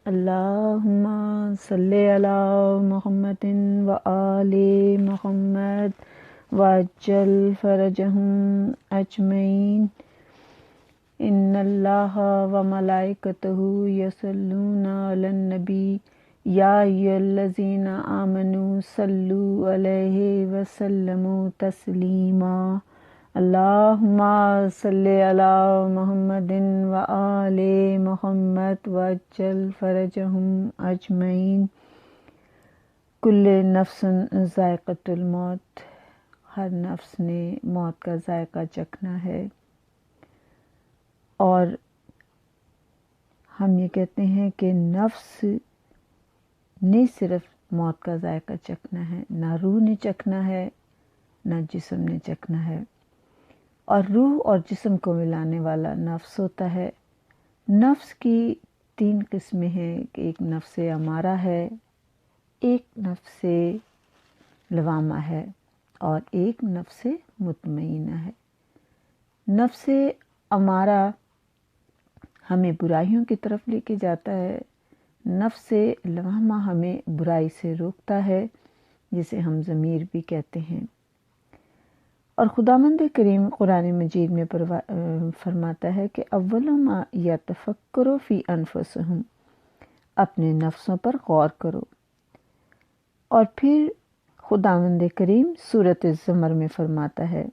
اللہم صلی علی محمد و آل محمد وعجل فرجہم اجمعین ان اللہ و ملائکتہ یصلون علی النبی یا ایھا الذین آمنوا صلوا علیہ وسلموا تسلیما اللہم صلی علی محمد و آل محمد وعجل فرجہم اجمعین کل نفس ذائقۃ الموت، ہر نفس نے موت کا ذائقہ چکھنا ہے۔ اور ہم یہ کہتے ہیں کہ نفس نے صرف موت کا ذائقہ چکھنا ہے، نہ روح نے چکھنا ہے نہ جسم نے چکھنا ہے۔ اور روح اور جسم کو ملانے والا نفس ہوتا ہے۔ نفس کی 3 قسمیں ہیں کہ ایک نفس امارہ ہے، ایک نفس لوامہ ہے اور ایک نفس مطمئنہ ہے۔ نفس امارہ ہمیں برائیوں کی طرف لے کے جاتا ہے، نفس لوامہ ہمیں برائی سے روکتا ہے، جسے ہم ضمیر بھی کہتے ہیں۔ اور خداوند کریم قرآن مجید میں فرماتا ہے کہ اول ما یتفکر فی انفسہم، اپنے نفسوں پر غور کرو۔ اور پھر خداوند کریم سورۃ الزمر میں فرماتا ہے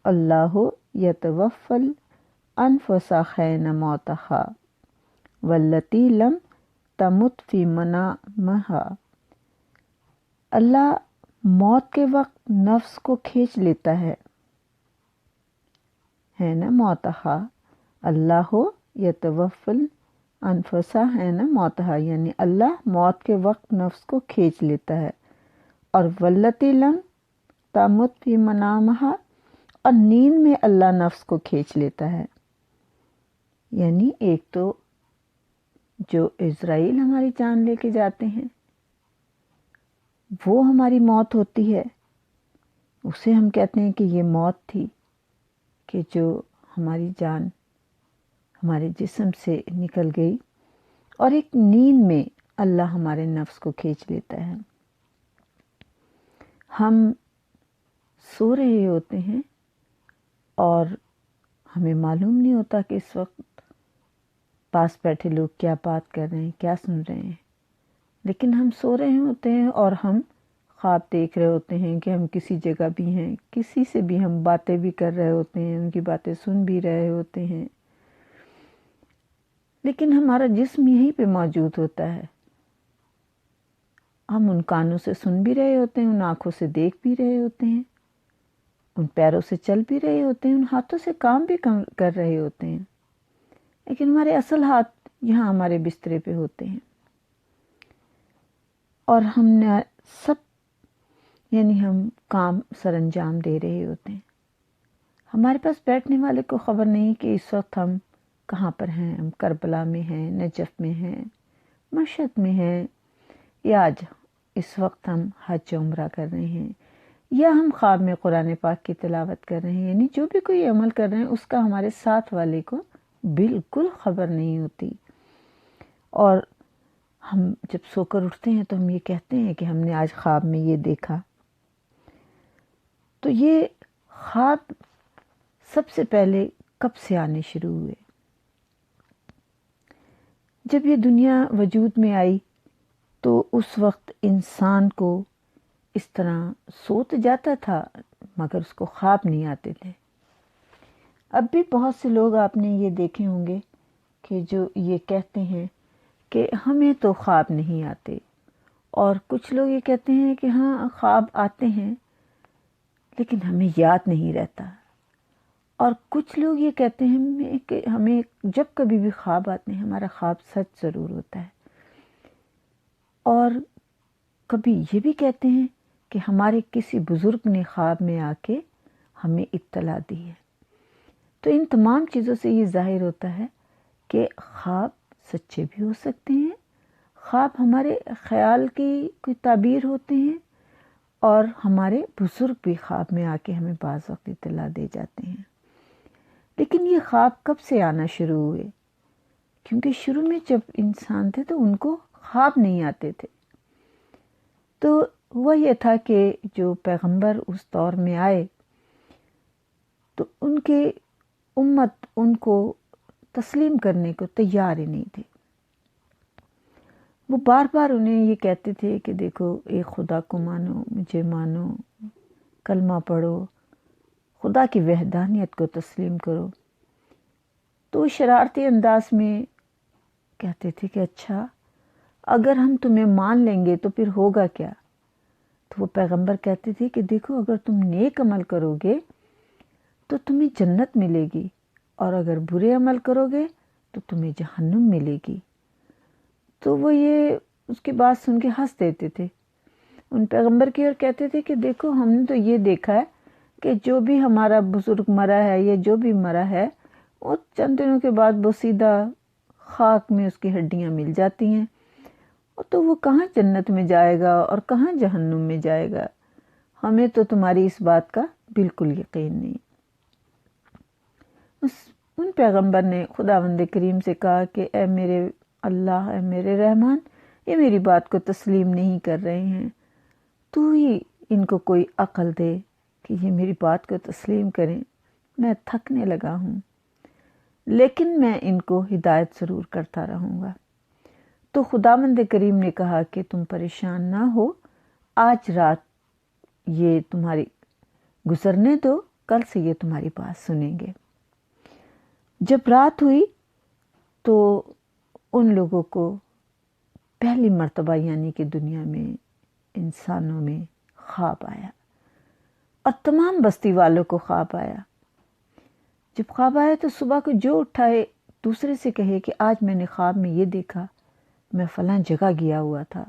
اللہ یتوفی الانفس حین موتہا واللتی لم تمت فی منامہا، اللہ موت کے وقت نفس کو کھینچ لیتا ہے نا موتہا، اللہ یتوفی الانفس حین موتہا، یعنی اللہ موت کے وقت نفس کو کھینچ لیتا ہے۔ اور واللتی لم تمت فی منامہا، اور نیند میں اللہ نفس کو کھینچ لیتا ہے۔ یعنی ایک تو جو عزرائیل ہماری جان لے کے جاتے ہیں وہ ہماری موت ہوتی ہے، اسے ہم کہتے ہیں کہ یہ موت تھی کہ جو ہماری جان ہمارے جسم سے نکل گئی۔ اور ایک نیند میں اللہ ہمارے نفس کو کھینچ لیتا ہے۔ ہم سو رہے ہوتے ہیں اور ہمیں معلوم نہیں ہوتا کہ اس وقت پاس بیٹھے لوگ کیا بات کر رہے ہیں، کیا سن رہے ہیں، لیکن ہم سو رہے ہوتے ہیں اور ہم خواب دیکھ رہے ہوتے ہیں کہ ہم کسی جگہ بھی ہیں، کسی سے بھی ہم باتیں بھی کر رہے ہوتے ہیں، ان کی باتیں سن بھی رہے ہوتے ہیں، لیکن ہمارا جسم یہیں پہ موجود ہوتا ہے۔ ہم ان کانوں سے سن بھی رہے ہوتے ہیں، ان آنکھوں سے دیکھ بھی رہے ہوتے ہیں، ان پیروں سے چل بھی رہے ہوتے ہیں، ان ہاتھوں سے کام بھی کر رہے ہوتے ہیں، لیکن ہمارے اصل ہاتھ یہاں ہمارے بسترے پہ ہوتے ہیں۔ اور ہم نے ہم کام سر انجام دے رہے ہوتے ہیں۔ ہمارے پاس بیٹھنے والے کو خبر نہیں کہ اس وقت ہم کہاں پر ہیں، ہم کربلا میں ہیں، نجف میں ہیں، مشہد میں ہیں، یا آج اس وقت ہم حج عمرہ کر رہے ہیں، یا ہم خواب میں قرآن پاک کی تلاوت کر رہے ہیں۔ یعنی جو بھی کوئی عمل کر رہے ہیں اس کا ہمارے ساتھ والے کو بالکل خبر نہیں ہوتی۔ اور ہم جب سو کر اٹھتے ہیں تو ہم یہ کہتے ہیں کہ ہم نے آج خواب میں یہ دیکھا۔ تو یہ خواب سب سے پہلے کب سے آنے شروع ہوئے؟ جب یہ دنیا وجود میں آئی تو اس وقت انسان کو اس طرح سو تو جاتا تھا مگر اس کو خواب نہیں آتے تھے۔ اب بھی بہت سے لوگ آپ نے یہ دیکھے ہوں گے کہ جو یہ کہتے ہیں کہ ہمیں تو خواب نہیں آتے، اور کچھ لوگ یہ کہتے ہیں کہ ہاں خواب آتے ہیں لیکن ہمیں یاد نہیں رہتا، اور کچھ لوگ یہ کہتے ہیں کہ ہمیں جب کبھی بھی خواب آتے ہیں ہمارا خواب سچ ضرور ہوتا ہے، اور کبھی یہ بھی کہتے ہیں کہ ہمارے کسی بزرگ نے خواب میں آ کے ہمیں اطلاع دی ہے۔ تو ان تمام چیزوں سے یہ ظاہر ہوتا ہے کہ خواب سچے بھی ہو سکتے ہیں، خواب ہمارے خیال کی کوئی تعبیر ہوتے ہیں، اور ہمارے بزرگ بھی خواب میں آ کے ہمیں بعض وقت اطلاع دے جاتے ہیں۔ لیکن یہ خواب کب سے آنا شروع ہوئے؟ کیونکہ شروع میں جب انسان تھے تو ان کو خواب نہیں آتے تھے. تو ہوا یہ تھا کہ جو پیغمبر اس دور میں آئے تو ان کے امت ان کو تسلیم کرنے کو تیار ہی نہیں تھے. وہ بار بار انہیں یہ کہتے تھے کہ دیکھو ایک خدا کو مانو، مجھے مانو، کلمہ پڑھو، خدا کی وحدانیت کو تسلیم کرو. تو شرارتی انداز میں کہتے تھے کہ اچھا اگر ہم تمہیں مان لیں گے تو پھر ہوگا کیا؟ تو وہ پیغمبر کہتے تھے کہ دیکھو اگر تم نیک عمل کرو گے تو تمہیں جنت ملے گی، اور اگر برے عمل کرو گے تو تمہیں جہنم ملے گی. تو وہ یہ اس کی بات سن کے ہنس دیتے تھے ان پیغمبر کی، اور کہتے تھے کہ دیکھو ہم نے تو یہ دیکھا ہے کہ جو بھی ہمارا بزرگ مرا ہے یا جو بھی مرا ہے وہ چند دنوں کے بعد وہ سیدھا خاک میں اس کی ہڈیاں مل جاتی ہیں، تو وہ کہاں جنت میں جائے گا اور کہاں جہنم میں جائے گا. ہمیں تو تمہاری اس بات کا بالکل یقین نہیں. ان پیغمبر نے خداوند کریم سے کہا کہ اے میرے اللہ، اے میرے رحمان، یہ میری بات کو تسلیم نہیں کر رہے ہیں، تو ہی ان کو کوئی عقل دے کہ یہ میری بات کو تسلیم کریں. میں تھکنے لگا ہوں لیکن میں ان کو ہدایت ضرور کرتا رہوں گا. تو خداوند کریم نے کہا کہ تم پریشان نہ ہو، آج رات یہ تمہاری گزرنے دو، کل سے یہ تمہاری بات سنیں گے. جب رات ہوئی تو ان لوگوں کو پہلی مرتبہ یعنی کہ دنیا میں انسانوں میں خواب آیا، اور تمام بستی والوں کو خواب آیا. جب خواب آیا تو صبح کو جو اٹھائے دوسرے سے کہے کہ آج میں نے خواب میں یہ دیکھا، میں فلاں جگہ گیا ہوا تھا،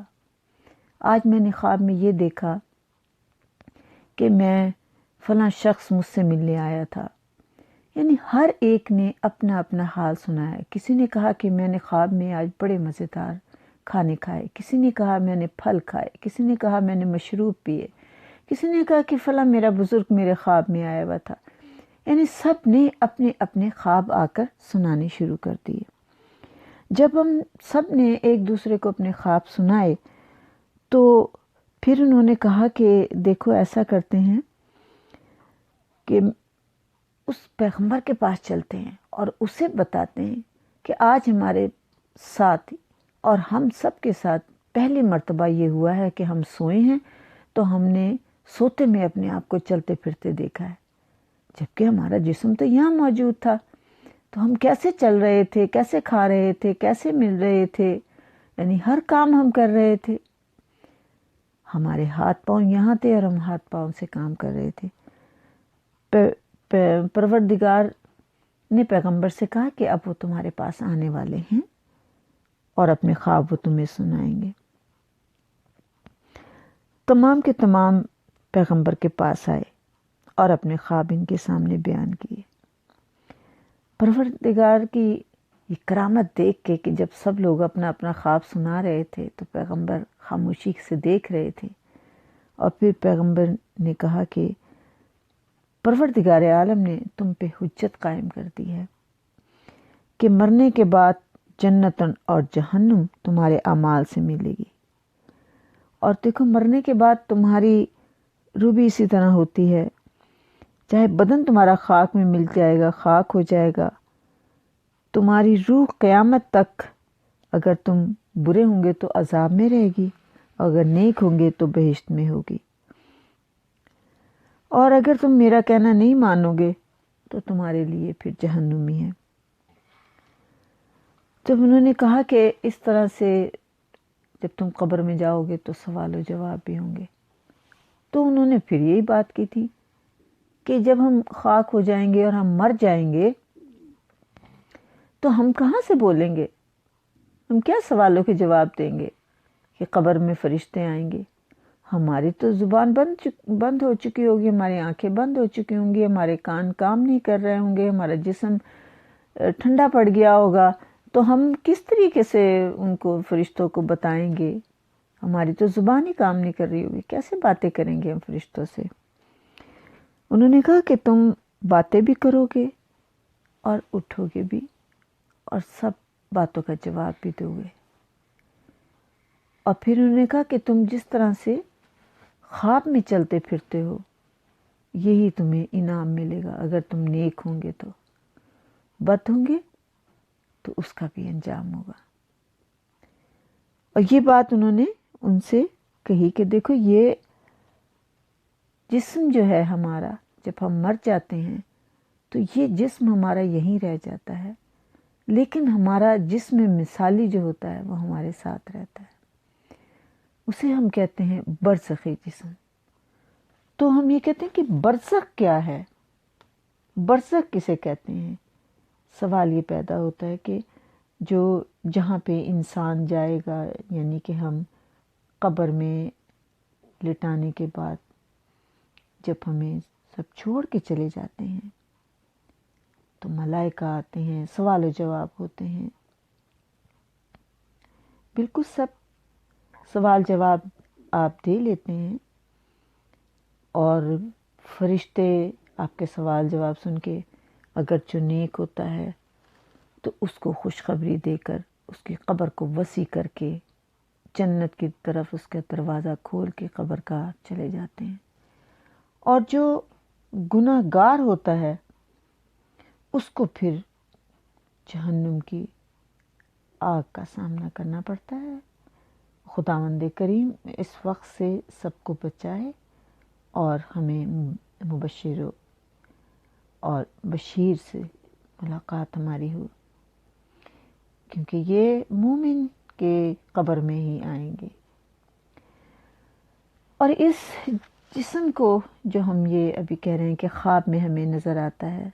آج میں نے خواب میں یہ دیکھا کہ میں فلاں شخص مجھ سے ملنے آیا تھا. یعنی ہر ایک نے اپنا اپنا حال سنایا. کسی نے کہا کہ میں نے خواب میں آج بڑے مزیدار کھانے کھائے، کسی نے کہا میں نے پھل کھائے، کسی نے کہا میں نے مشروب پیے، کسی نے کہا کہ فلاں میرا بزرگ میرے خواب میں آیا ہوا تھا. یعنی سب نے اپنے اپنے خواب آ کر سنانے شروع کر دیے. جب ہم سب نے ایک دوسرے کو اپنے خواب سنائے تو پھر انہوں نے کہا کہ دیکھو ایسا کرتے ہیں کہ اس پیغمبر کے پاس چلتے ہیں اور اسے بتاتے ہیں کہ آج ہمارے ساتھ اور ہم سب کے ساتھ پہلی مرتبہ یہ ہوا ہے کہ ہم سوئے ہیں تو ہم نے سوتے میں اپنے آپ کو چلتے پھرتے دیکھا ہے، جبکہ ہمارا جسم تو یہاں موجود تھا. تو ہم کیسے چل رہے تھے، کیسے کھا رہے تھے، کیسے مل رہے تھے، یعنی ہر کام ہم کر رہے تھے. ہمارے ہاتھ پاؤں یہاں تھے اور ہم ہاتھ پاؤں سے کام کر رہے تھے. پروردگار نے پیغمبر سے کہا کہ اب وہ تمہارے پاس آنے والے ہیں اور اپنے خواب وہ تمہیں سنائیں گے. تمام کے تمام پیغمبر کے پاس آئے اور اپنے خواب ان کے سامنے بیان کیے. پروردگار کی یہ کرامت دیکھ کے کہ جب سب لوگ اپنا اپنا خواب سنا رہے تھے تو پیغمبر خاموشی سے دیکھ رہے تھے. اور پھر پیغمبر نے کہا کہ پروردگار عالم نے تم پہ حجت قائم کر دی ہے کہ مرنے کے بعد جنت اور جہنم تمہارے اعمال سے ملے گی. اور دیکھو مرنے کے بعد تمہاری روح بھی اسی طرح ہوتی ہے، چاہے بدن تمہارا خاک میں مل جائے گا، خاک ہو جائے گا، تمہاری روح قیامت تک اگر تم برے ہوں گے تو عذاب میں رہے گی، اگر نیک ہوں گے تو بہشت میں ہوگی. اور اگر تم میرا کہنا نہیں مانو گے تو تمہارے لیے پھر جہنم ہی ہے. جب انہوں نے کہا کہ اس طرح سے جب تم قبر میں جاؤ گے تو سوال و جواب بھی ہوں گے، تو انہوں نے پھر یہی بات کی تھی کہ جب ہم خاک ہو جائیں گے اور ہم مر جائیں گے تو ہم کہاں سے بولیں گے، ہم کیا سوالوں کے جواب دیں گے کہ قبر میں فرشتے آئیں گے. ہماری تو زبان بند ہو چکی ہوگی، ہماری آنکھیں بند ہو چکی ہوں گی، ہمارے کان کام نہیں کر رہے ہوں گے، ہمارا جسم ٹھنڈا پڑ گیا ہوگا، تو ہم کس طریقے سے ان کو فرشتوں کو بتائیں گے. ہماری تو زبان ہی کام نہیں کر رہی ہوگی، کیسے باتیں کریں گے ہم فرشتوں سے. انہوں نے کہا کہ تم باتیں بھی کرو گے اور اٹھو گے بھی، اور سب باتوں کا جواب بھی دو گے۔ اور پھر انہوں نے کہا کہ تم جس طرح سے خواب میں چلتے پھرتے ہو یہی تمہیں انعام ملے گا، اگر تم نیک ہوں گے تو، بد ہوں گے تو اس کا بھی انجام ہوگا۔ اور یہ بات انہوں نے ان سے کہی کہ دیکھو یہ جسم جو ہے ہمارا، جب ہم مر جاتے ہیں تو یہ جسم ہمارا یہیں رہ جاتا ہے، لیکن ہمارا جسم مثالی جو ہوتا ہے وہ ہمارے ساتھ رہتا ہے، اسے ہم کہتے ہیں برزخی جسم۔ تو ہم یہ کہتے ہیں کہ برزخ کیا ہے، برزخ کسے کہتے ہیں؟ سوال یہ پیدا ہوتا ہے کہ جو جہاں پہ انسان جائے گا، یعنی کہ ہم قبر میں لٹانے کے بعد جب ہمیں سب چھوڑ کے چلے جاتے ہیں تو ملائکہ آتے ہیں، سوال و جواب ہوتے ہیں، بالکل سب سوال جواب آپ دے لیتے ہیں، اور فرشتے آپ کے سوال جواب سن کے اگر جو نیک ہوتا ہے تو اس کو خوشخبری دے کر اس کی قبر کو وسیع کر کے جنت کی طرف اس کا دروازہ کھول کے قبر کا چلے جاتے ہیں۔ اور جو گناہ گار ہوتا ہے اس کو پھر جہنم کی آگ کا سامنا کرنا پڑتا ہے۔ خداوند کریم اس وقت سے سب کو بچائے اور ہمیں مبشر اور بشیر سے ملاقات ہماری ہو، کیونکہ یہ مومن کے قبر میں ہی آئیں گے۔ اور اس جسم کو جو ہم یہ ابھی کہہ رہے ہیں کہ خواب میں ہمیں نظر آتا ہے،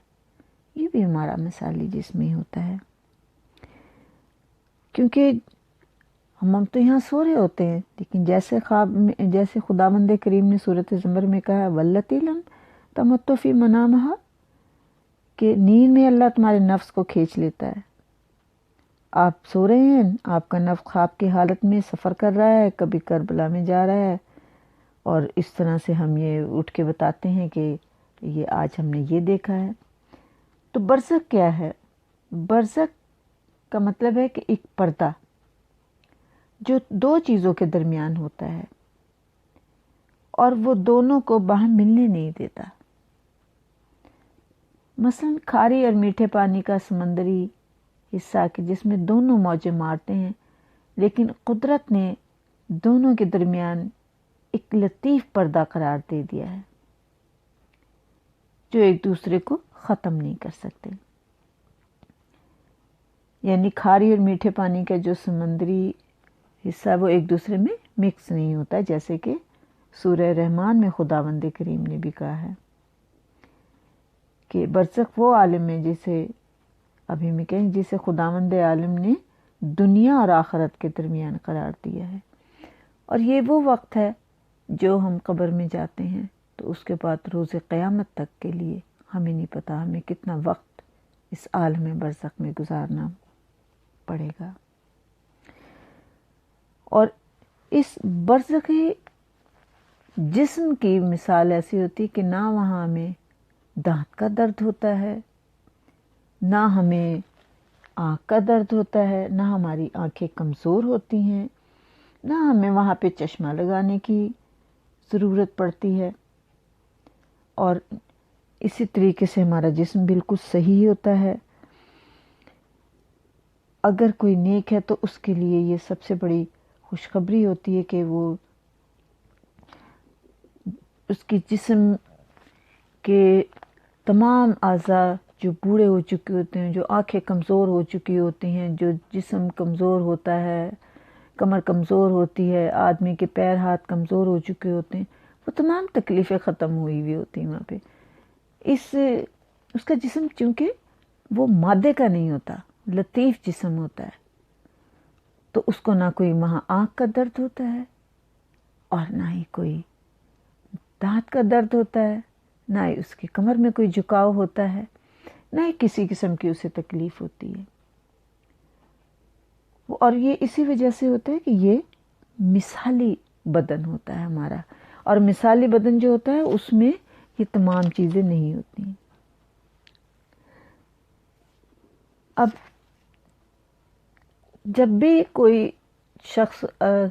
یہ بھی ہمارا مثالی جسم ہی ہوتا ہے، کیونکہ ہم تو یہاں سو رہے ہوتے ہیں، لیکن جیسے خواب میں، جیسے خداوند کریم نے سورۃ زمر میں کہا واللاتی لم تمتع فی منامہا، کہ نیند میں اللہ تمہارے نفس کو کھینچ لیتا ہے۔ آپ سو رہے ہیں، آپ کا نفس خواب کی حالت میں سفر کر رہا ہے، کبھی کربلا میں جا رہا ہے، اور اس طرح سے ہم یہ اٹھ کے بتاتے ہیں کہ یہ آج ہم نے یہ دیکھا ہے۔ تو برزخ کیا ہے؟ برزخ کا مطلب ہے کہ ایک پردہ جو دو چیزوں کے درمیان ہوتا ہے اور وہ دونوں کو باہم ملنے نہیں دیتا۔ مثلا کھارے اور میٹھے پانی کا سمندری حصہ کہ جس میں دونوں موجیں مارتے ہیں، لیکن قدرت نے دونوں کے درمیان ایک لطیف پردہ قرار دے دیا ہے جو ایک دوسرے کو ختم نہیں کر سکتے۔ یعنی کھاری اور میٹھے پانی کا جو سمندری حصہ وہ ایک دوسرے میں مکس نہیں ہوتا، جیسے کہ سورہ رحمان میں خداوند کریم نے بھی کہا ہے کہ برزخ وہ عالم ہے جسے ابھی میں کہیں جسے خداوند عالم نے دنیا اور آخرت کے درمیان قرار دیا ہے، اور یہ وہ وقت ہے جو ہم قبر میں جاتے ہیں تو اس کے بعد روز قیامت تک کے لیے ہمیں نہیں پتا ہمیں کتنا وقت اس عالم برزخ میں گزارنا پڑے گا۔ اور اس برزخی جسم کی مثال ایسی ہوتی کہ نہ وہاں ہمیں دانت کا درد ہوتا ہے، نہ ہمیں آنکھ کا درد ہوتا ہے، نہ ہماری آنکھیں کمزور ہوتی ہیں، نہ ہمیں وہاں پہ چشمہ لگانے کی ضرورت پڑتی ہے، اور اسی طریقے سے ہمارا جسم بالکل صحیح ہوتا ہے۔ اگر کوئی نیک ہے تو اس کے لیے یہ سب سے بڑی خوشخبری ہوتی ہے کہ وہ اس کی جسم کے تمام اعضاء جو بوڑھے ہو چکے ہوتے ہیں، جو آنکھیں کمزور ہو چکی ہوتی ہیں، جو جسم کمزور ہوتا ہے، کمر کمزور ہوتی ہے، آدمی کے پیر ہاتھ کمزور ہو چکے ہوتے ہیں، وہ تمام تکلیفیں ختم ہوئی ہوئی ہوتی ہیں وہاں پہ۔ اس کا جسم چونکہ وہ مادے کا نہیں ہوتا، لطیف جسم ہوتا ہے، تو اس کو نہ کوئی وہاں آنکھ کا درد ہوتا ہے اور نہ ہی کوئی دانت کا درد ہوتا ہے، نہ ہی اس کی کمر میں کوئی جھکاؤ ہوتا ہے، نہ ہی کسی قسم کی اسے تکلیف ہوتی ہے۔ اور یہ اسی وجہ سے ہوتا ہے کہ یہ مثالی بدن ہوتا ہے ہمارا، اور مثالی بدن جو ہوتا ہے اس میں یہ تمام چیزیں نہیں ہوتی ہیں۔ اب جب بھی کوئی شخص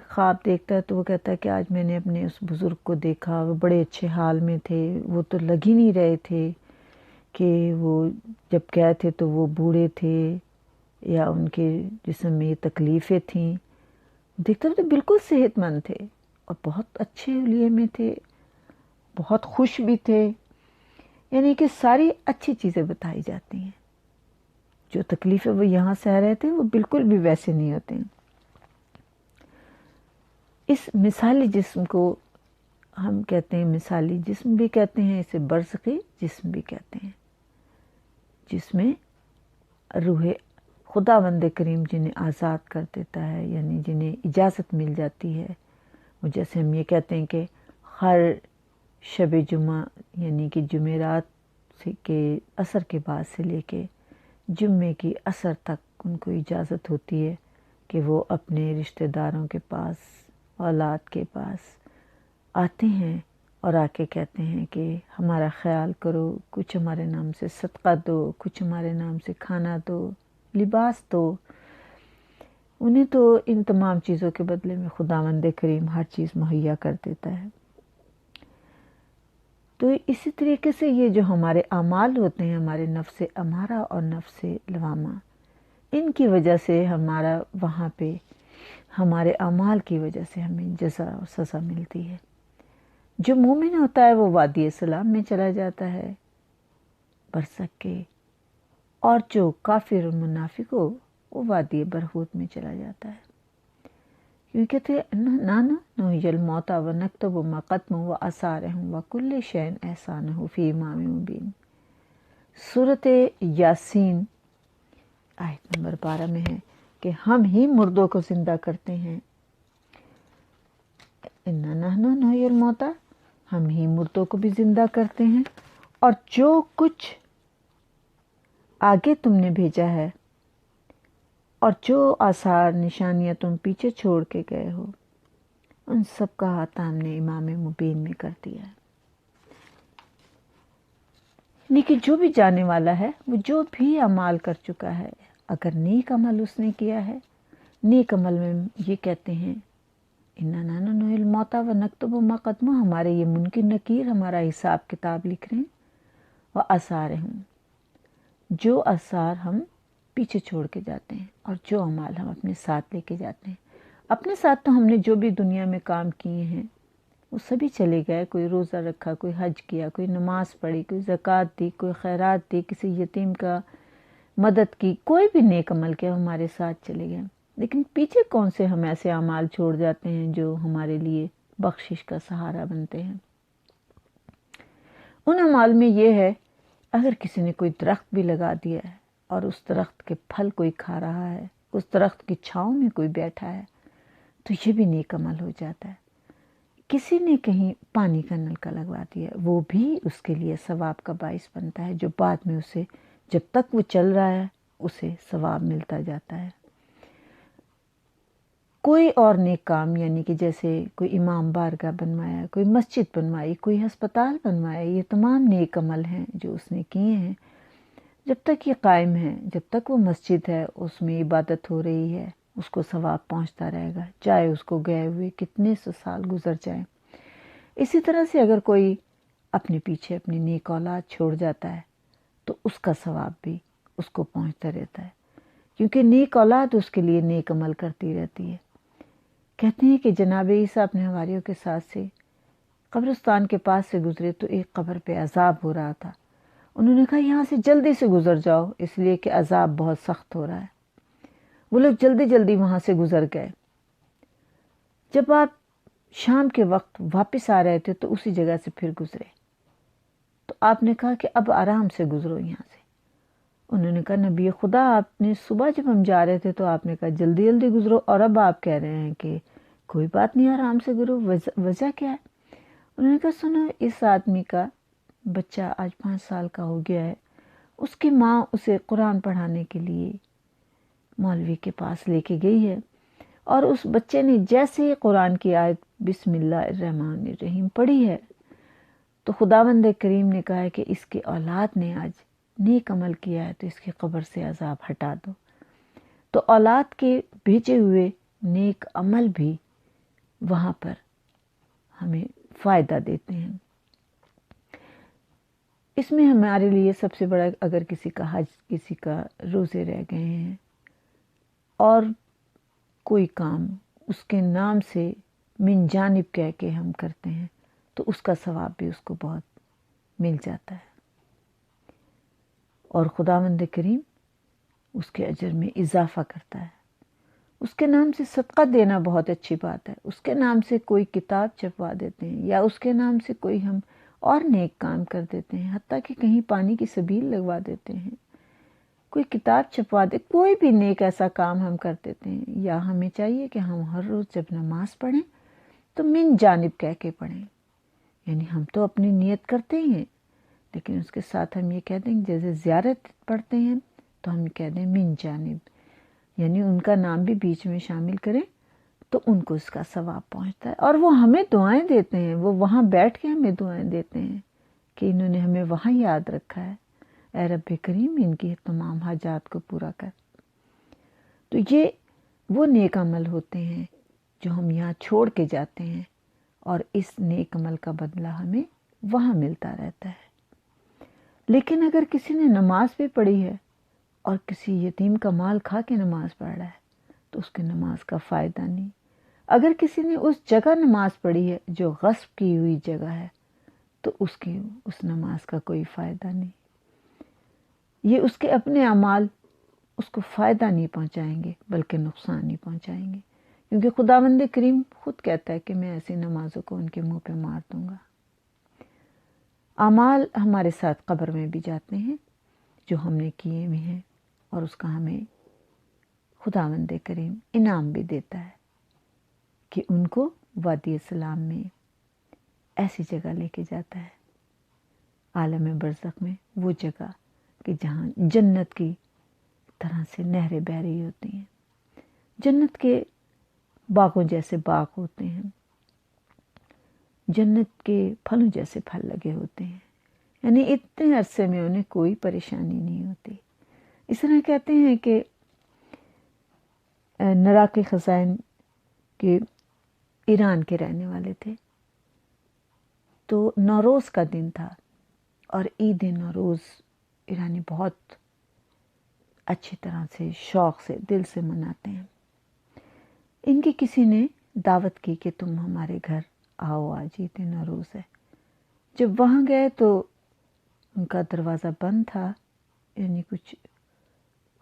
خواب دیکھتا ہے تو وہ کہتا ہے کہ آج میں نے اپنے اس بزرگ کو دیکھا، وہ بڑے اچھے حال میں تھے، وہ تو لگ ہی نہیں رہے تھے کہ وہ جب گئے تھے تو وہ بوڑھے تھے یا ان کے جسم میں یہ تکلیفیں تھیں. دیکھتا تو بالکل صحت مند تھے اور بہت اچھے لیے میں تھے، بہت خوش بھی تھے. یعنی کہ ساری اچھی چیزیں بتائی جاتی ہیں. جو تکلیفیں وہ یہاں سہ رہے تھے وہ بالکل بھی ویسے نہیں ہوتے ہیں. اس مثالی جسم کو ہم کہتے ہیں، مثالی جسم بھی کہتے ہیں، اسے برزخی جسم بھی کہتے ہیں، جس میں روح خداوند کریم جنہیں آزاد کر دیتا ہے، یعنی جنہیں اجازت مل جاتی ہے. وہ جیسے ہم یہ کہتے ہیں کہ ہر شب جمعہ یعنی کہ جمعرات سے کے عصر کے بعد سے لے کے جمعے کی عصر تک ان کو اجازت ہوتی ہے کہ وہ اپنے رشتہ داروں کے پاس، اولاد کے پاس آتے ہیں اور آ کے کہتے ہیں کہ ہمارا خیال کرو، کچھ ہمارے نام سے صدقہ دو، کچھ ہمارے نام سے کھانا دو، لباس دو. انہیں تو ان تمام چیزوں کے بدلے میں خداوند کریم ہر چیز مہیا کر دیتا ہے. تو اسی طریقے سے یہ جو ہمارے اعمال ہوتے ہیں، ہمارے نفس امارہ اور نفس لوامہ، ان کی وجہ سے ہمارا وہاں پہ ہمارے اعمال کی وجہ سے ہمیں جزا اور سزا ملتی ہے. جو مومن ہوتا ہے وہ وادی سلام میں چلا جاتا ہے برزخ کے، اور جو کافر اور منافق ہو وہ وادی برہوت میں چلا جاتا ہے. کیوں کہتے نانا نحی الموت و نکتب ما قدموا و آثارہم و کل شیء احصیناہ فی امام مبین. سورۃ یاسین آیت نمبر 12 میں ہے کہ ہم ہی مردوں کو زندہ کرتے ہیں. انا نحن نحیی الموتى، ہم ہی مردوں کو بھی زندہ کرتے ہیں، اور جو کچھ آگے تم نے بھیجا ہے اور جو آثار نشانیاں تم پیچھے چھوڑ کے گئے ہو، ان سب کا احاطہ ہم نے امام مبین میں کر دیا ہے. لیکن جو بھی جانے والا ہے وہ جو بھی اعمال کر چکا ہے، اگر نیک عمل اس نے کیا ہے، نیک عمل میں یہ کہتے ہیں انا نحن نحیی الموتى ونکتب ما قدموا، ہمارے یہ منکر نکیر ہمارا حساب کتاب لکھ رہے ہیں، و آثارہم، جو آثار ہم پیچھے چھوڑ کے جاتے ہیں اور جو اعمال ہم اپنے ساتھ لے کے جاتے ہیں. اپنے ساتھ تو ہم نے جو بھی دنیا میں کام کیے ہیں وہ سبھی چلے گئے. کوئی روزہ رکھا، کوئی حج کیا، کوئی نماز پڑھی، کوئی زکوٰۃ دی، کوئی خیرات دی، کسی یتیم کا مدد کی، کوئی بھی نیک عمل کیا ہمارے ساتھ چلے گئے. لیکن پیچھے کون سے ہم ایسے اعمال چھوڑ جاتے ہیں جو ہمارے لیے بخشش کا سہارا بنتے ہیں. ان اعمال میں یہ ہے، اگر کسی نے کوئی درخت بھی لگا دیا ہے اور اس درخت کے پھل کوئی کھا رہا ہے، اس درخت کی چھاؤں میں کوئی بیٹھا ہے، تو یہ بھی نیک عمل ہو جاتا ہے. کسی نے کہیں پانی کا نلکا لگوا دیا، وہ بھی اس کے لیے ثواب کا باعث بنتا ہے، جو بعد میں اسے جب تک وہ چل رہا ہے اسے ثواب ملتا جاتا ہے. کوئی اور نیک کام، یعنی کہ جیسے کوئی امام بارگاہ بنوایا، کوئی مسجد بنوائی، کوئی ہسپتال بنوایا، یہ تمام نیک عمل ہیں جو اس نے کیے ہیں. جب تک یہ قائم ہے، جب تک وہ مسجد ہے، اس میں عبادت ہو رہی ہے، اس کو ثواب پہنچتا رہے گا، چاہے اس کو گئے ہوئے کتنے سو سال گزر جائیں. اسی طرح سے اگر کوئی اپنے پیچھے اپنی نیک اولاد چھوڑ جاتا ہے تو اس کا ثواب بھی اس کو پہنچتا رہتا ہے، کیونکہ نیک اولاد اس کے لیے نیک عمل کرتی رہتی ہے. کہتے ہیں کہ جناب عیسیٰ اپنے حواریوں کے ساتھ سے قبرستان کے پاس سے گزرے تو ایک قبر پہ عذاب ہو رہا تھا. انہوں نے کہا یہاں سے جلدی سے گزر جاؤ، اس لیے کہ عذاب بہت سخت ہو رہا ہے. وہ لوگ جلدی جلدی وہاں سے گزر گئے. جب آپ شام کے وقت واپس آ رہے تھے تو اسی جگہ سے پھر گزرے، تو آپ نے کہا کہ اب آرام سے گزرو یہاں سے. انہوں نے کہا نبی خدا، آپ نے صبح جب ہم جا رہے تھے تو آپ نے کہا جلدی جلدی گزرو، اور اب آپ کہہ رہے ہیں کہ کوئی بات نہیں آرام سے گزرو، وجہ کیا ہے؟ انہوں نے کہا سنو، اس آدمی کا بچہ آج 5 سال کا ہو گیا ہے، اس کی ماں اسے قرآن پڑھانے کے لیے مولوی کے پاس لے کے گئی ہے، اور اس بچے نے جیسے ہی قرآن کی آیت بسم اللہ الرحمن الرحیم پڑھی ہے تو خداوند کریم نے کہا ہے کہ اس کی اولاد نے آج نیک عمل کیا ہے تو اس کی قبر سے عذاب ہٹا دو. تو اولاد کے بھیجے ہوئے نیک عمل بھی وہاں پر ہمیں فائدہ دیتے ہیں۔ اس میں ہمارے لیے سب سے بڑا، اگر کسی کا حج، کسی کا روزے رہ گئے ہیں اور کوئی کام اس کے نام سے من جانب کہہ کے ہم کرتے ہیں تو اس کا ثواب بھی اس کو بہت مل جاتا ہے، اور خداوند کریم اس کے اجر میں اضافہ کرتا ہے۔ اس کے نام سے صدقہ دینا بہت اچھی بات ہے، اس کے نام سے کوئی کتاب چھپوا دیتے ہیں یا اس کے نام سے کوئی ہم اور نیک کام کر دیتے ہیں، حتیٰ کہ کہیں پانی کی سبیل لگوا دیتے ہیں، کوئی کتاب چھپوا دے، کوئی بھی نیک ایسا کام ہم کر دیتے ہیں۔ یا ہمیں چاہیے کہ ہم ہر روز جب نماز پڑھیں تو من جانب کہہ کے پڑھیں، یعنی ہم تو اپنی نیت کرتے ہی ہیں، لیکن اس کے ساتھ ہم یہ کہہ دیں کہ جیسے زیارت پڑھتے ہیں تو ہم کہہ دیں من جانب، یعنی ان کا نام بھی بیچ میں شامل کریں تو ان کو اس کا ثواب پہنچتا ہے، اور وہ ہمیں دعائیں دیتے ہیں، وہ وہاں بیٹھ کے ہمیں دعائیں دیتے ہیں کہ انہوں نے ہمیں وہاں یاد رکھا ہے، اے رب کریم ان کی تمام حاجات کو پورا کر۔ تو یہ وہ نیک عمل ہوتے ہیں جو ہم یہاں چھوڑ کے جاتے ہیں، اور اس نیک عمل کا بدلہ ہمیں وہاں ملتا رہتا ہے۔ لیکن اگر کسی نے نماز بھی پڑھی ہے اور کسی یتیم کا مال کھا کے نماز پڑھ رہا ہے تو اس کی نماز کا فائدہ نہیں۔ اگر کسی نے اس جگہ نماز پڑھی ہے جو غصب کی ہوئی جگہ ہے تو اس نماز کا کوئی فائدہ نہیں۔ یہ اس کے اپنے اعمال اس کو فائدہ نہیں پہنچائیں گے بلکہ نقصان ہی پہنچائیں گے، کیونکہ خداوند کریم خود کہتا ہے کہ میں ایسی نمازوں کو ان کے منہ پہ مار دوں گا۔ اعمال ہمارے ساتھ قبر میں بھی جاتے ہیں جو ہم نے کیے ہوئے ہیں، اور اس کا ہمیں خداوند کریم انعام بھی دیتا ہے کہ ان کو وادی سلام میں ایسی جگہ لے کے جاتا ہے، عالم برزخ میں، وہ جگہ کہ جہاں جنت کی طرح سے نہریں بہہ رہی ہوتی ہیں، جنت کے باغوں جیسے باغ ہوتے ہیں، جنت کے پھلوں جیسے پھل لگے ہوتے ہیں، یعنی اتنے عرصے میں انہیں کوئی پریشانی نہیں ہوتی۔ اس طرح کہتے ہیں کہ نراقی خزائن کے ایران کے رہنے والے تھے، تو نوروز کا دن تھا اور عید نوروز ایرانی بہت اچھی طرح سے شوق سے دل سے مناتے ہیں۔ ان کی کسی نے دعوت کی کہ تم ہمارے گھر آؤ، آج عید نوروز ہے۔ جب وہاں گئے تو ان کا دروازہ بند تھا، یعنی کچھ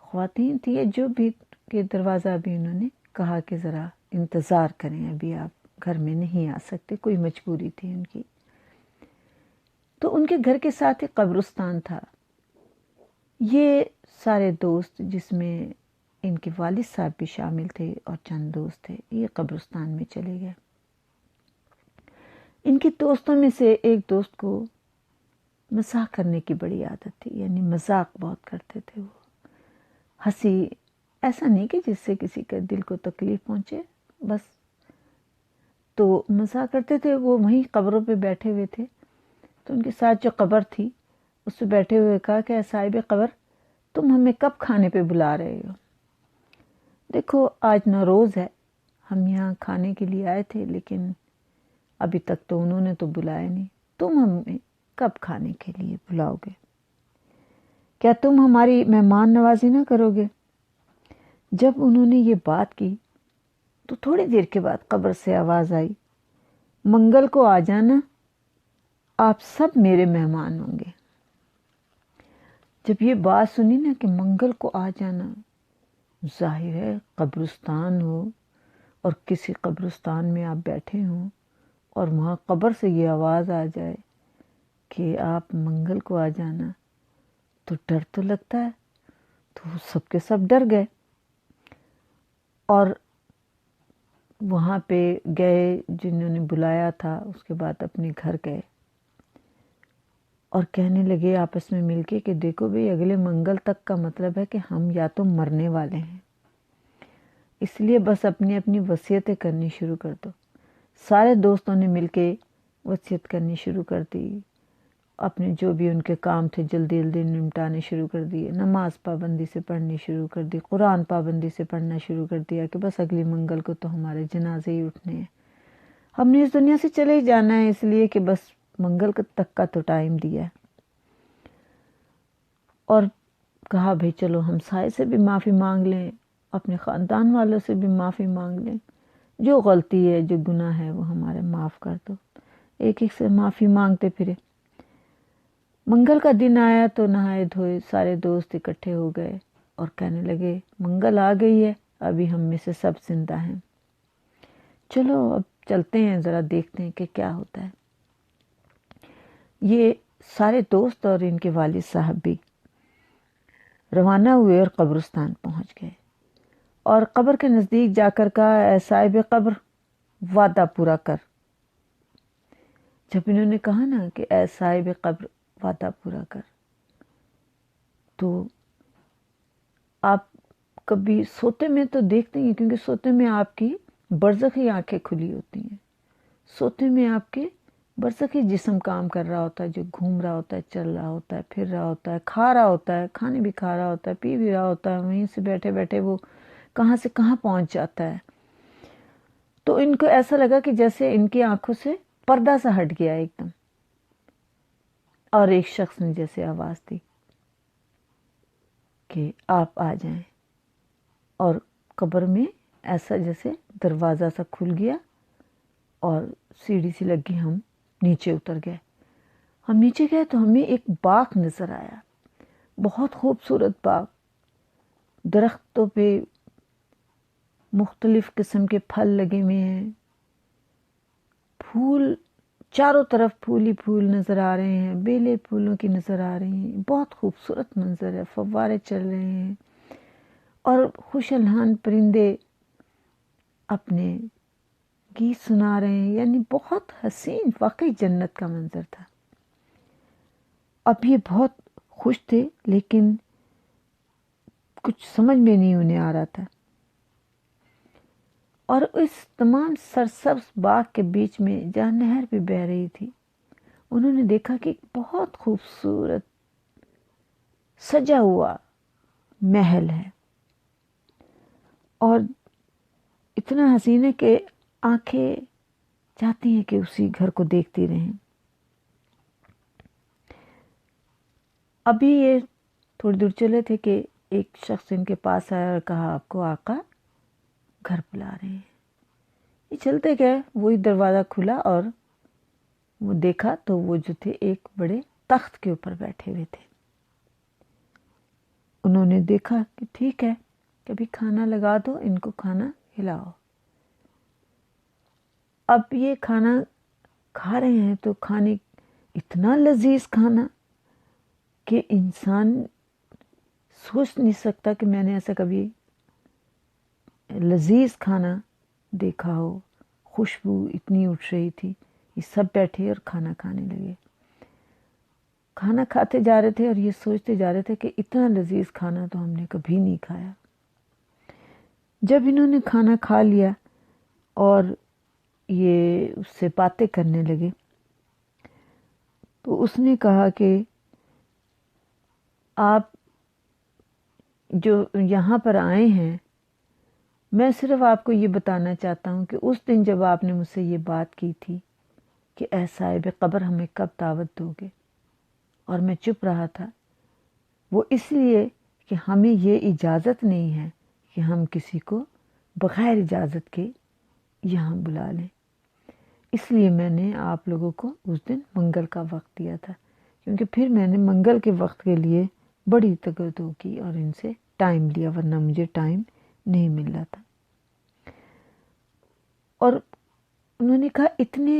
خواتین تھی یا جو بھی کہ دروازہ بھی انہوں نے کہا کہ ذرا انتظار کریں، ابھی آپ گھر میں نہیں آ سکتے، کوئی مجبوری تھی ان کی۔ تو ان کے گھر کے ساتھ ایک قبرستان تھا، یہ سارے دوست جس میں ان کے والد صاحب بھی شامل تھے اور چند دوست تھے، یہ قبرستان میں چلے گئے۔ ان کے دوستوں میں سے ایک دوست کو مزاق کرنے کی بڑی عادت تھی، یعنی مزاق بہت کرتے تھے، وہ ہنسی، ایسا نہیں کہ جس سے کسی کے دل کو تکلیف پہنچے، بس تو مزاق کرتے تھے۔ وہ وہیں قبروں پہ بیٹھے ہوئے تھے تو ان کے ساتھ جو قبر تھی اس پہ بیٹھے ہوئے کہا کہ صاحب قبر تم ہمیں کب کھانے پہ بلا رہے ہو؟ دیکھو آج نوروز ہے، ہم یہاں کھانے کے لیے آئے تھے لیکن ابھی تک تو انہوں نے تو بلایا نہیں، تم ہمیں کب کھانے کے لیے بلاؤ گے؟ کیا تم ہماری مہمان نوازی نہ کرو گے؟ جب انہوں نے یہ بات کی تو تھوڑی دیر کے بعد قبر سے آواز آئی، منگل کو آ جانا، آپ سب میرے مہمان ہوں گے۔ جب یہ بات سنی نا کہ منگل کو آ جانا، ظاہر ہے قبرستان ہو اور کسی قبرستان میں آپ بیٹھے ہوں اور وہاں قبر سے یہ آواز آ جائے کہ آپ منگل کو آ جانا، تو ڈر تو لگتا ہے۔ تو سب کے سب ڈر گئے اور وہاں پہ گئے، جنہوں نے بلایا تھا اس کے بعد اپنے گھر گئے اور کہنے لگے آپس میں مل کے کہ دیکھو بھئی اگلے منگل تک کا مطلب ہے کہ ہم یا تو مرنے والے ہیں، اس لیے بس اپنی اپنی وصیتیں کرنی شروع کر دو۔ سارے دوستوں نے مل کے وصیت کرنی شروع کر دی اپنے جو بھی ان کے کام تھے جلدی جلدی نمٹانے شروع کر دیے، نماز پابندی سے پڑھنی شروع کر دی، قرآن پابندی سے پڑھنا شروع کر دیا کہ بس اگلی منگل کو تو ہمارے جنازے ہی اٹھنے ہیں، ہم نے اس دنیا سے چلے ہی جانا ہے، اس لیے کہ بس منگل تک کا تو ٹائم دیا ہے۔ اور کہا بھئی چلو ہم سائے سے بھی معافی مانگ لیں، اپنے خاندان والوں سے بھی معافی مانگ لیں، جو غلطی ہے جو گناہ ہے وہ ہمارے معاف کر دو۔ ایک ایک سے معافی مانگتے پھرے۔ منگل کا دن آیا تو نہائے دھوئے سارے دوست اکٹھے ہو گئے اور کہنے لگے منگل آ گئی ہے، ابھی ہم میں سے سب زندہ ہیں، چلو اب چلتے ہیں، ذرا دیکھتے ہیں کہ کیا ہوتا ہے۔ یہ سارے دوست اور ان کے والد صاحب بھی روانہ ہوئے اور قبرستان پہنچ گئے، اور قبر کے نزدیک جا کر کہا اے صاحب قبر وعدہ پورا کر۔ جب انہوں نے کہا نا کہ اے صاحب قبر وعدہ پورا کر، تو آپ کبھی سوتے میں تو دیکھتے ہیں، کیونکہ سوتے میں آپ کی برزخی آنکھیں کھلی ہوتی ہیں، سوتے میں آپ کے برزخی جسم کام کر رہا ہوتا ہے، جو گھوم رہا ہوتا ہے، چل رہا ہوتا ہے، پھر رہا ہوتا ہے، کھا رہا ہوتا ہے، کھانے بھی کھا رہا ہوتا ہے، پی بھی رہا ہوتا ہے، وہیں سے بیٹھے بیٹھے وہ کہاں سے کہاں پہنچ جاتا ہے۔ تو ان کو ایسا لگا کہ جیسے ان کی آنکھوں سے پردہ سا ہٹ گیا ایک دم، اور ایک شخص نے جیسے آواز دی کہ آپ آ جائیں، اور قبر میں ایسا جیسے دروازہ سا کھل گیا اور سیڑھی سی لگی، ہم نیچے اتر گئے۔ ہم نیچے گئے تو ہمیں ایک باغ نظر آیا، بہت خوبصورت باغ، درختوں پہ مختلف قسم کے پھل لگے ہوئے ہیں، پھول چاروں طرف پھول ہی پھول نظر آ رہے ہیں، بیلے پھولوں کی نظر آ رہی ہیں، بہت خوبصورت منظر ہے، فوارے چل رہے ہیں اور خوش الحان پرندے اپنے گیت سنا رہے ہیں، یعنی بہت حسین، واقعی جنت کا منظر تھا۔ اب یہ بہت خوش تھے لیکن کچھ سمجھ میں نہیں انہیں آ رہا تھا، اور اس تمام سرسبز باغ کے بیچ میں جہاں نہر بھی بہہ رہی تھی، انہوں نے دیکھا کہ بہت خوبصورت سجا ہوا محل ہے، اور اتنا حسین ہے کہ آنکھیں چاہتی ہیں کہ اسی گھر کو دیکھتی رہیں۔ ابھی یہ تھوڑی دور چلے تھے کہ ایک شخص ان کے پاس آیا اور کہا آپ کو آقا گھر بلا رہے ہیں۔ یہ چلتے گئے، وہی دروازہ کھلا اور وہ دیکھا تو وہ جو تھے ایک بڑے تخت کے اوپر بیٹھے ہوئے تھے۔ انہوں نے دیکھا کہ ٹھیک ہے، کبھی کھانا لگا دو، ان کو کھانا کھلاؤ۔ اب یہ کھانا کھا رہے ہیں تو کھانے اتنا لذیذ کھانا کہ انسان سوچ نہیں سکتا کہ میں نے ایسا کبھی لذیذ کھانا دیکھا ہو، خوشبو اتنی اٹھ رہی تھی۔ یہ سب بیٹھے اور کھانا کھانے لگے، کھانا کھاتے جا رہے تھے اور یہ سوچتے جا رہے تھے کہ اتنا لذیذ کھانا تو ہم نے کبھی نہیں کھایا۔ جب انہوں نے کھانا کھا لیا اور یہ اس سے باتیں کرنے لگے تو اس نے کہا کہ آپ جو یہاں پر آئے ہیں، میں صرف آپ کو یہ بتانا چاہتا ہوں کہ اس دن جب آپ نے مجھ سے یہ بات کی تھی کہ اے صاحب قبر ہمیں کب دعوت دو گے، اور میں چپ رہا تھا، وہ اس لیے کہ ہمیں یہ اجازت نہیں ہے کہ ہم کسی کو بغیر اجازت کے یہاں بلا لیں، اس لیے میں نے آپ لوگوں کو اس دن منگل کا وقت دیا تھا، کیونکہ پھر میں نے منگل کے وقت کے لیے بڑی تگدو کی اور ان سے ٹائم لیا، ورنہ مجھے ٹائم نہیں مل رہا تھا۔ اور انہوں نے کہا اتنے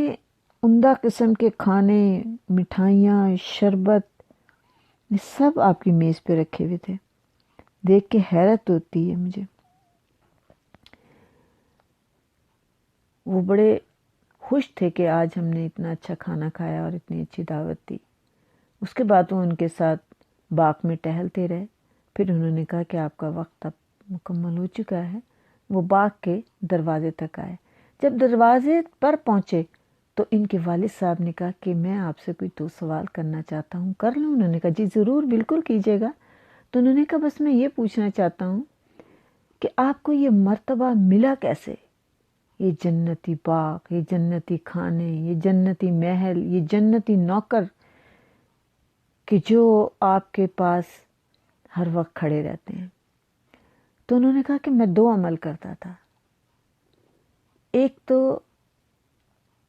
عمدہ قسم کے کھانے، مٹھائیاں، شربت، یہ سب آپ کی میز پہ رکھے ہوئے تھے، دیکھ کے حیرت ہوتی ہے مجھے۔ وہ بڑے خوش تھے کہ آج ہم نے اتنا اچھا کھانا کھایا اور اتنی اچھی دعوت دی۔ اس کے بعد وہ ان کے ساتھ باغ میں ٹہلتے رہے۔ پھر انہوں نے کہا کہ آپ کا وقت اب مکمل ہو چکا ہے۔ وہ باغ کے دروازے تک آئے، جب دروازے پر پہنچے تو ان کے والد صاحب نے کہا کہ میں آپ سے کوئی 2 سوال کرنا چاہتا ہوں، کر لوں؟ انہوں نے کہا جی ضرور، بالکل کیجیے گا۔ تو انہوں نے کہا بس میں یہ پوچھنا چاہتا ہوں کہ آپ کو یہ مرتبہ ملا کیسے؟ یہ جنتی باغ، یہ جنتی کھانے، یہ جنتی محل، یہ جنتی نوکر کہ جو آپ کے پاس ہر وقت کھڑے رہتے ہیں۔ تو انہوں نے کہا کہ میں 2 عمل کرتا تھا۔ ایک تو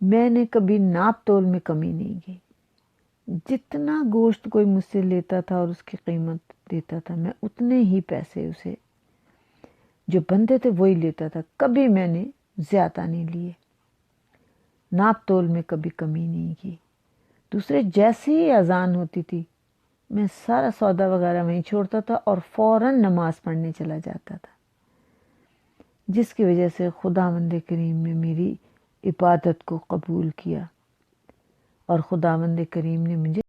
میں نے کبھی ناپ تول میں کمی نہیں کی، جتنا گوشت کوئی مجھ سے لیتا تھا اور اس کی قیمت دیتا تھا میں اتنے ہی پیسے اسے جو بنتے تھے وہی لیتا تھا، کبھی میں نے زیادہ نہیں لیے، ناپ تول میں کبھی کمی نہیں کی۔ دوسرے جیسے ہی اذان ہوتی تھی میں سارا سودا وغیرہ وہیں چھوڑتا تھا اور فوراً نماز پڑھنے چلا جاتا تھا، جس کی وجہ سے خداوند کریم نے میری عبادت کو قبول کیا اور خداوند کریم نے مجھے